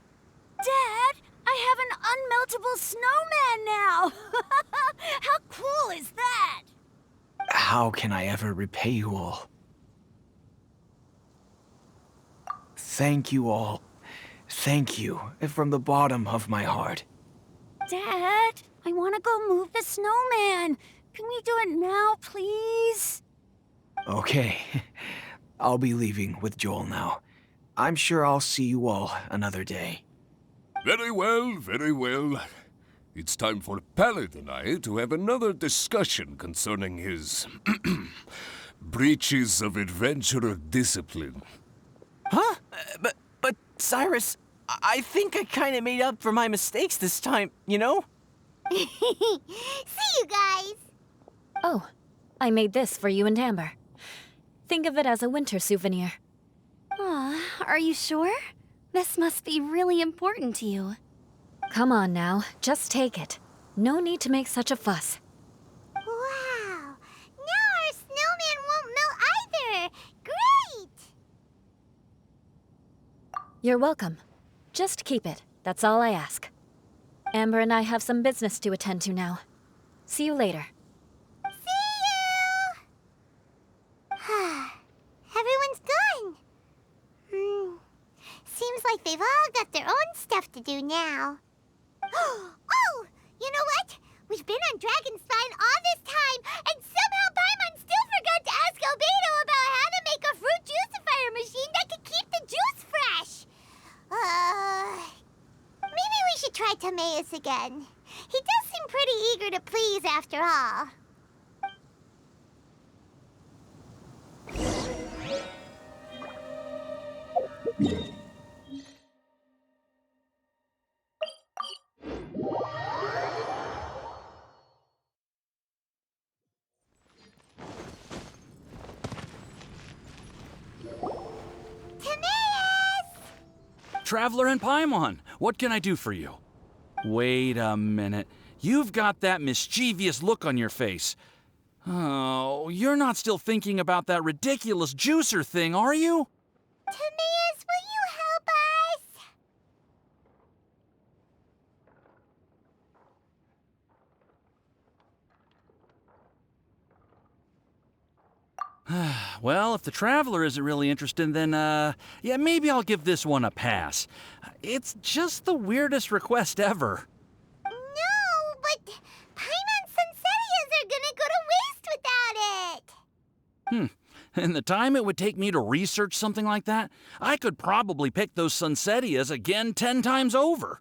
Speaker 8: Dad, I have an unmeltable snowman now! How cool is that?
Speaker 9: How can I ever repay you all? Thank you all. Thank you from the bottom of my heart.
Speaker 8: Dad, I want to go move the snowman. Can we do it now, please?
Speaker 9: Okay. I'll be leaving with Joel now. I'm sure I'll see you all another day.
Speaker 7: Very well, very well. It's time for Pallet and I to have another discussion concerning his breaches of adventurer discipline.
Speaker 10: Huh? But Cyrus, I think I kind of made up for my mistakes this time, you know?
Speaker 5: See you guys!
Speaker 4: Oh, I made this for you and Amber. Think of it as a winter souvenir.
Speaker 6: Aw, are you sure? This must be really important to you.
Speaker 4: Come on now, just take it. No need to make such a fuss.
Speaker 5: Wow! Now our snowman won't melt either! Great!
Speaker 4: You're welcome. Just keep it. That's all I ask. Amber and I have some business to attend to now. See you later.
Speaker 5: See you! Everyone's gone. Seems like they've all got their own stuff to do now. Oh! You know what? We've been on Dragon Spine all this time, and somehow Paimon still forgot to ask Albedo about how to make a fruit juicifier machine that could keep the juice fresh. Maybe we should try Timaeus again. He does seem pretty eager to please after all.
Speaker 11: Traveler and Paimon, what can I do for you? Wait a minute. You've got that mischievous look on your face. Oh, you're not still thinking about that ridiculous juicer thing, are you?
Speaker 5: Timaeus, will you help us?
Speaker 11: Well, if the Traveler isn't really interested, then, yeah, maybe I'll give this one a pass. It's just the weirdest request ever.
Speaker 5: No, but Paimon's Sunsettias are gonna go to waste without it!
Speaker 11: And the time it would take me to research something like that, I could probably pick those Sunsettias again 10 times over.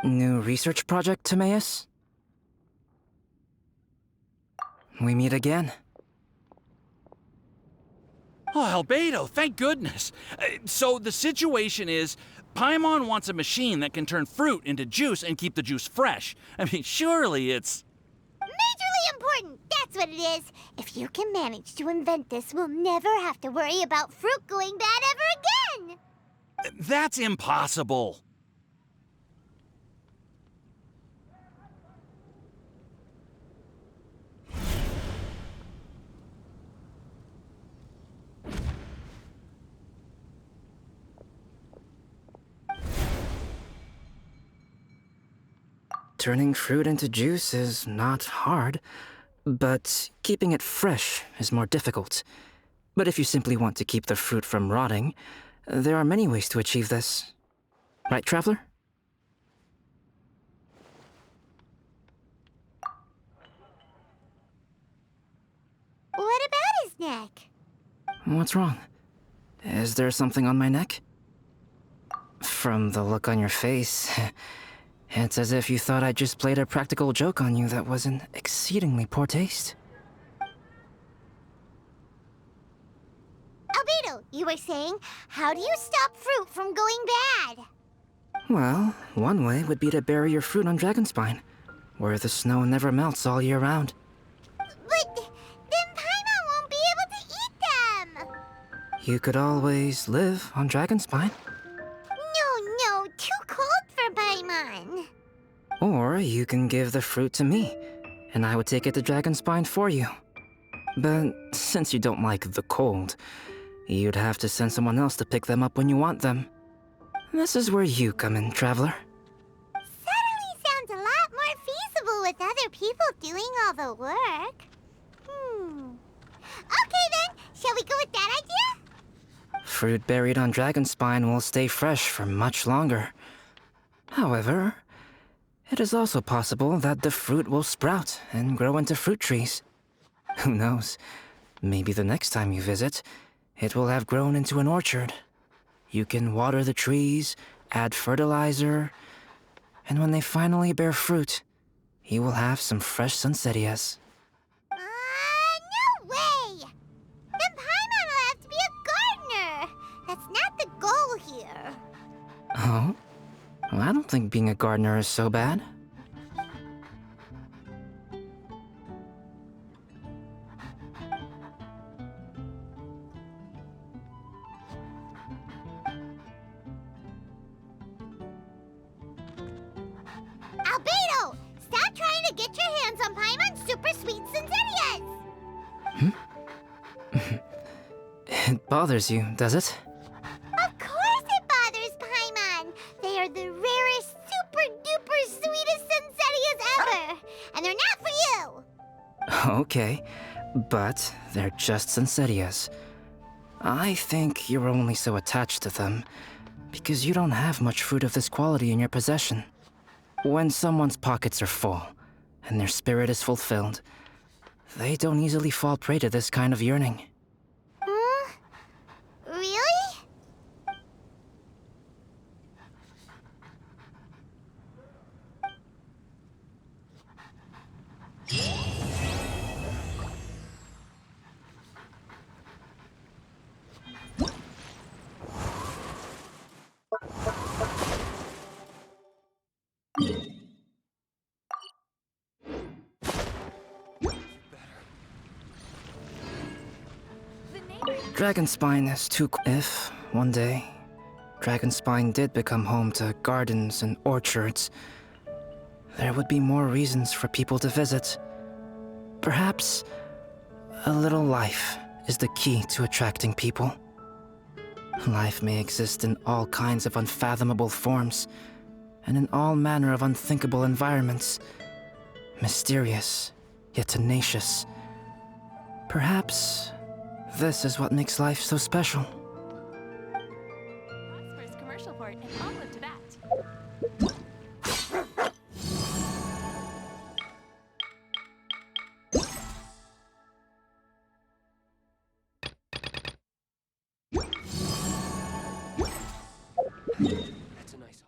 Speaker 2: New research project, Timaeus? We meet again.
Speaker 11: Oh, Albedo, thank goodness. So the situation is, Paimon wants a machine that can turn fruit into juice and keep the juice fresh. I mean, surely it's...
Speaker 5: Majorly important, that's what it is. If you can manage to invent this, we'll never have to worry about fruit going bad ever again!
Speaker 11: That's impossible.
Speaker 2: Turning fruit into juice is not hard, but keeping it fresh is more difficult. But if you simply want to keep the fruit from rotting, there are many ways to achieve this. Right, Traveler?
Speaker 5: What about his neck?
Speaker 2: What's wrong? Is there something on my neck? From the look on your face, it's as if you thought I just played a practical joke on you that was in exceedingly poor taste.
Speaker 5: Albedo, you were saying, how do you stop fruit from going bad?
Speaker 2: Well, one way would be to bury your fruit on Dragonspine, where the snow never melts all year round.
Speaker 5: But then Paimon won't be able to eat them!
Speaker 2: You could always live on Dragonspine.
Speaker 5: No, too cold for Paimon.
Speaker 2: Or you can give the fruit to me, and I would take it to Dragonspine for you. But since you don't like the cold, You'd have to send someone else to pick them up when you want them. This is where you come in, Traveler.
Speaker 5: Suddenly sounds a lot more feasible with other people doing all the work. Okay then, shall we go with that idea?
Speaker 2: Fruit buried on Dragonspine will stay fresh for much longer. However, it is also possible that the fruit will sprout and grow into fruit trees. Who knows? Maybe the next time you visit, it will have grown into an orchard. You can water the trees, add fertilizer, and when they finally bear fruit, you will have some fresh sunsettias.
Speaker 5: No way! Then Paimon will have to be a gardener. That's not the goal here.
Speaker 2: Oh? Well, I don't think being a gardener is so bad.
Speaker 5: Albedo! Stop trying to get your hands on Paimon's super sweet Sinzetias!
Speaker 2: It bothers you, does it?
Speaker 5: Of course it bothers Paimon! They are the rarest, super duper sweetest Sinzetias ever! And they're not for you!
Speaker 2: Okay, but they're just Sunsettias. I think you're only so attached to them because you don't have much fruit of this quality in your possession. When someone's pockets are full and their spirit is fulfilled, they don't easily fall prey to this kind of yearning.
Speaker 5: Really?
Speaker 2: Dragonspine is too. If, one day, Dragonspine did become home to gardens and orchards, there would be more reasons for people to visit. Perhaps a little life is the key to attracting people. Life may exist in all kinds of unfathomable forms, and in all manner of unthinkable environments. Mysterious, yet tenacious. Perhaps this is what makes life so special.
Speaker 12: Prosperous commercial port and olive to that.
Speaker 13: That's a nice.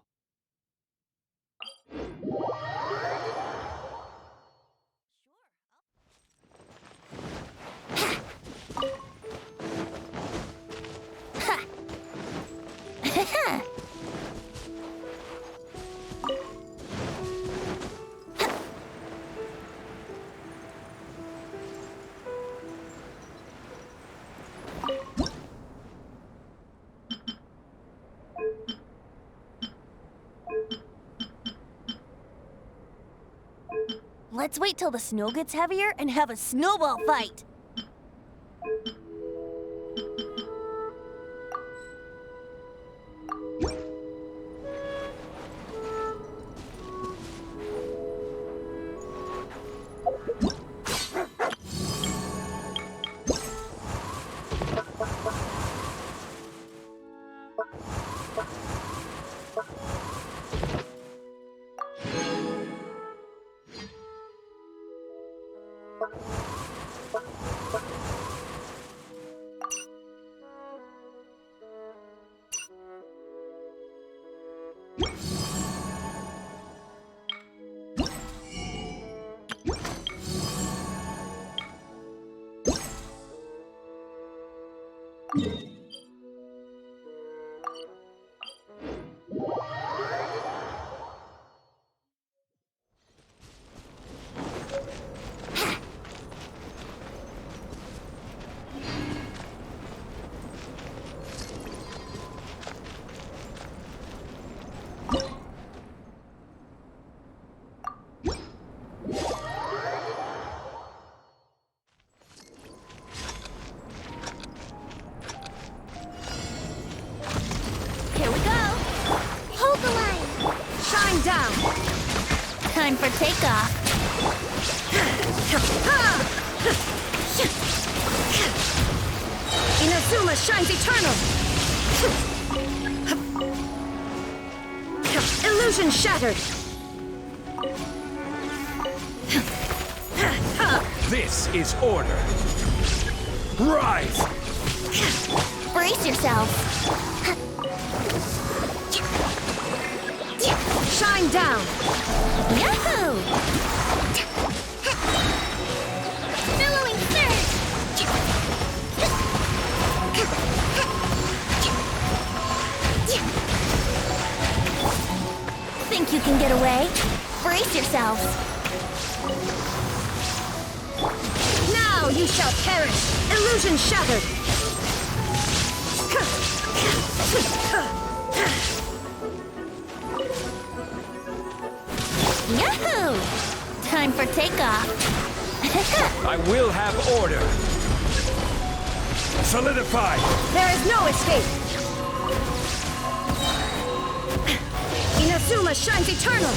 Speaker 8: Let's wait till the snow gets heavier and have a snowball fight. down!
Speaker 6: Time for takeoff.
Speaker 8: Inazuma shines eternal! Illusion shattered!
Speaker 11: This is order. Rise!
Speaker 6: Brace yourself.
Speaker 8: Shine down!
Speaker 6: Yahoo!
Speaker 5: Billowing surge!
Speaker 6: Think you can get away? Brace yourself.
Speaker 8: Now you shall perish! Illusion shattered!
Speaker 6: Yahoo! Time for takeoff.
Speaker 11: I will have order. Solidify!
Speaker 8: There is no escape! Inazuma shines eternal!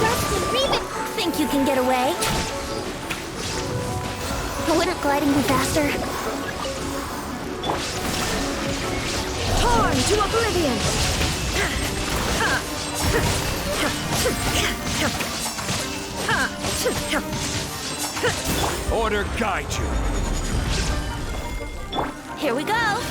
Speaker 6: Rest and breathe it. Think you can get away? Wouldn't gliding be faster?
Speaker 8: Torn to oblivion!
Speaker 11: Order guide you.
Speaker 6: Here we go.